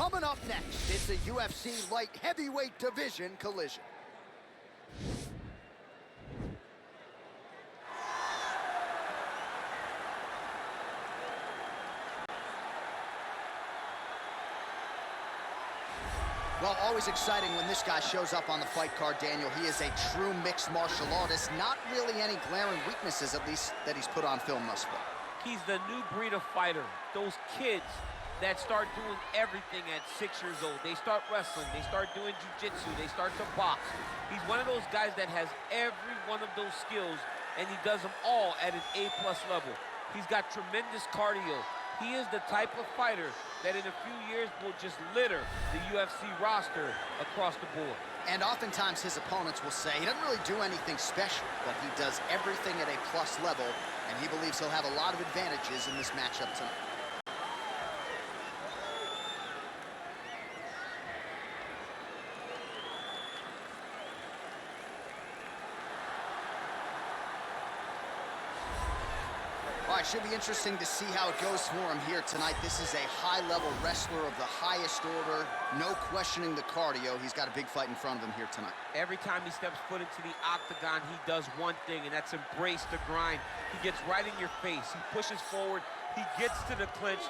Coming up next, it's a UFC light heavyweight division collision. Well, always exciting when this guy shows up on the fight card, Daniel. He is a true mixed martial artist. Not really any glaring weaknesses, at least, that he's put on film thus far. He's the new breed of fighter. Those kids that start doing everything at 6 years old. They start wrestling, they start doing jiu-jitsu, they start to box. He's one of those guys that has every one of those skills, and he does them all at an A+ level. He's got tremendous cardio. He is the type of fighter that in a few years will just litter the UFC roster across the board. And oftentimes his opponents will say he doesn't really do anything special, but he does everything at a plus level, and he believes he'll have a lot of advantages in this matchup tonight. All right, should be interesting to see how it goes for him here tonight. This is a high-level wrestler of the highest order. No questioning the cardio. He's got a big fight in front of him here tonight. Every time he steps foot into the octagon, he does one thing, and that's embrace the grind. He gets right in your face. He pushes forward. He gets to the clinch.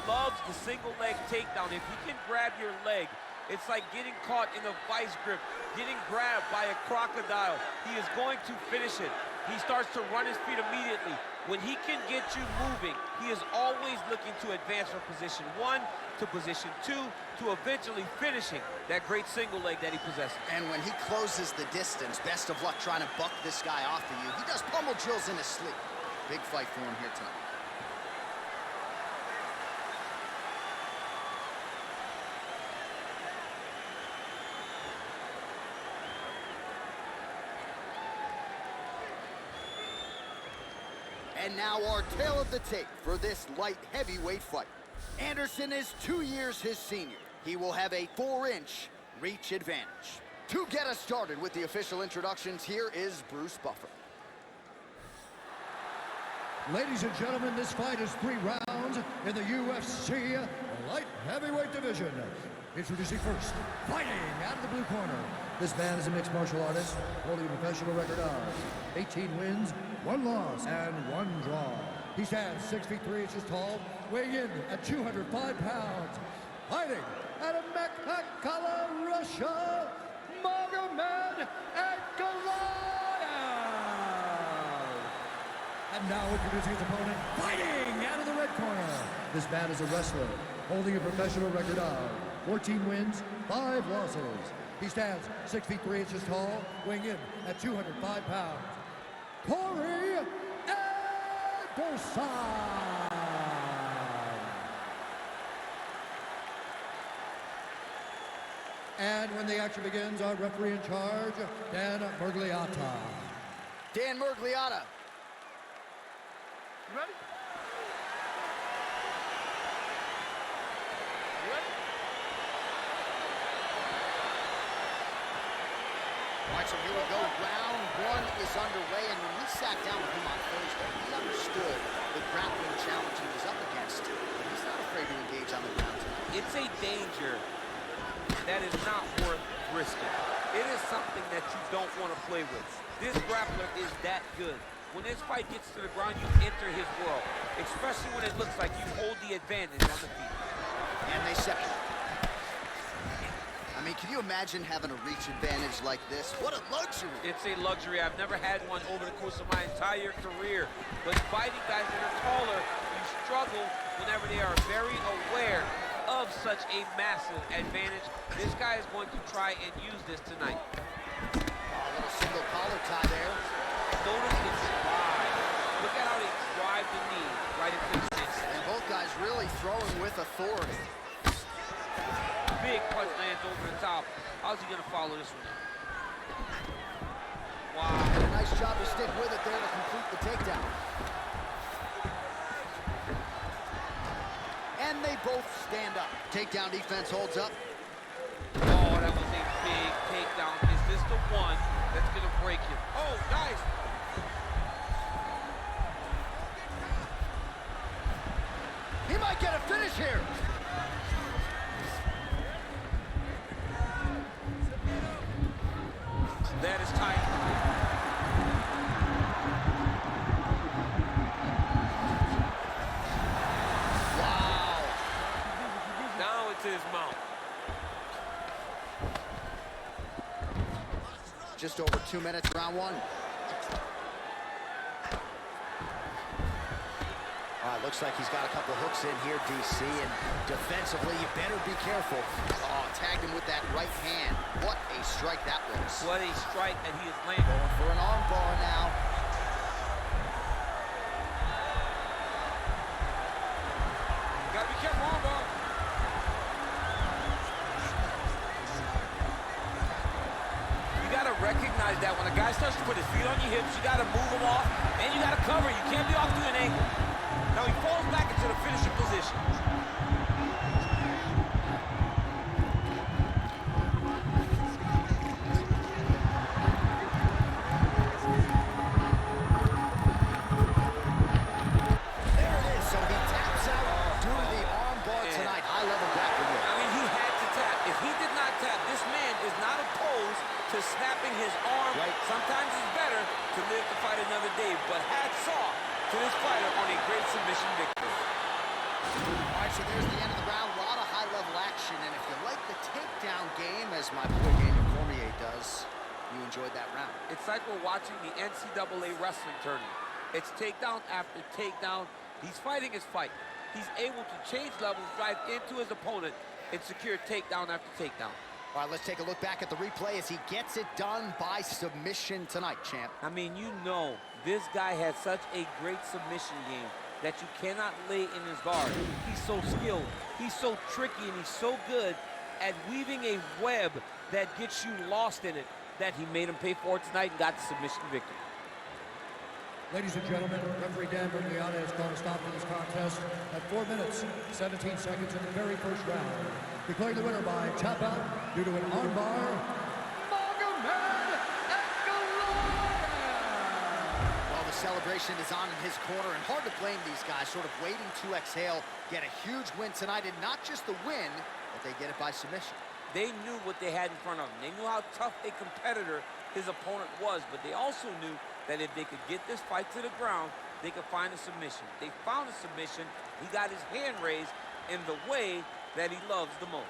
Loves the single leg takedown. If he can grab your leg, it's like getting caught in a vice grip, getting grabbed by a crocodile. He is going to finish it. He starts to run his feet immediately. When he can get you moving, he is always looking to advance from position 1 to position 2 to eventually finishing that great single leg that he possesses. And when he closes the distance, best of luck trying to buck this guy off of you. He does pummel drills in his sleep. Big fight for him here tonight. And now our tale of the tape for this light heavyweight fight. Anderson is 2 years his senior. He will have a 4-inch reach advantage. To get us started with the official introductions, here is Bruce Buffer. Ladies and gentlemen, this fight is 3 rounds in the UFC light heavyweight division. Introducing first, fighting out of the blue corner. This man is a mixed martial artist, holding a professional record of 18 wins, 1 loss, and 1 draw. He stands 6 feet 3 inches tall, weighing in at 205 pounds. Fighting out of Ankalaev, Russia, Magomed Ankalaev. And now introducing his opponent, fighting out of the red corner. This man is a wrestler, holding a professional record of 14 wins, 5 losses. He stands 6 feet 3 inches tall, weighing in at 205 pounds. Corey Anderson. And when the action begins, our referee in charge, Dan Mergliata. Dan Mergliata. You ready? All right, so here we go. Round 1 is underway, and when we sat down with him on Thursday, he understood the grappling challenge he was up against, but he's not afraid to engage on the ground tonight. It's a danger that is not worth risking. It is something that you don't want to play with. This grappler is that good. When this fight gets to the ground, you enter his world, especially when it looks like you hold the advantage on the feet. And they separate. I mean, can you imagine having a reach advantage like this? What a luxury. It's a luxury. I've never had one over the course of my entire career. But fighting guys that are taller, you struggle whenever they are very aware of such a massive advantage. This guy is going to try and use this tonight. Oh, a little single collar tie there. Notice the drive. Look at how they drive the knee right into the face. And both guys really throwing with authority. Big punch lands over the top. How's he gonna follow this one? Wow. Nice job to stick with it there to complete the takedown. And they both stand up. Takedown defense holds up. Oh, that was a big takedown. Is this the one that's gonna break him? Oh, nice. He might get a finish here. That is tight. Wow. Now it's his mouth. Just over 2 minutes, round one. All right, looks like he's got a couple hooks in here, DC, and defensively, you better be careful. Oh, tagged him with that right hand. What a strike that was. What a strike that he is landing. Going for an arm bar now. Gotta be careful, arm bar. You gotta recognize that when a guy starts to put his feet on your hips, you gotta move him off, and you gotta cover. You can't be off to an angle. Now he falls back into the finishing position. There it is, so he taps out due to the arm bar tonight. High-level grappling. I mean, he had to tap. If he did not tap, this man is not opposed to snapping his arm. Right. Sometimes it's better to live to fight another day, but hats off to this fighter on a great submission victory. All right, so there's the end of the round. A lot of high-level action, and if you like the takedown game, as my boy Daniel Cormier does, you enjoyed that round. It's like we're watching the NCAA wrestling tournament. It's takedown after takedown. He's fighting his fight. He's able to change levels, drive into his opponent, and secure takedown after takedown. All right, let's take a look back at the replay as he gets it done by submission tonight, champ. I mean, you know, this guy has such a great submission game that you cannot lay in his guard. He's so skilled, he's so tricky, and he's so good at weaving a web that gets you lost in it that he made him pay for it tonight and got the submission victory. Ladies and gentlemen, referee Dan Bergliana has called a stop to this contest at 4 minutes, 17 seconds in the very first round. Declaring the winner by tap out due to an armbar, Magomed Ankalaev! Well, the celebration is on in his corner, and hard to blame these guys, sort of waiting to exhale, get a huge win tonight, and not just the win, but they get it by submission. They knew what they had in front of them. They knew how tough a competitor his opponent was, but they also knew that if they could get this fight to the ground, they could find a submission. They found a submission. He got his hand raised in the way that he loves the most.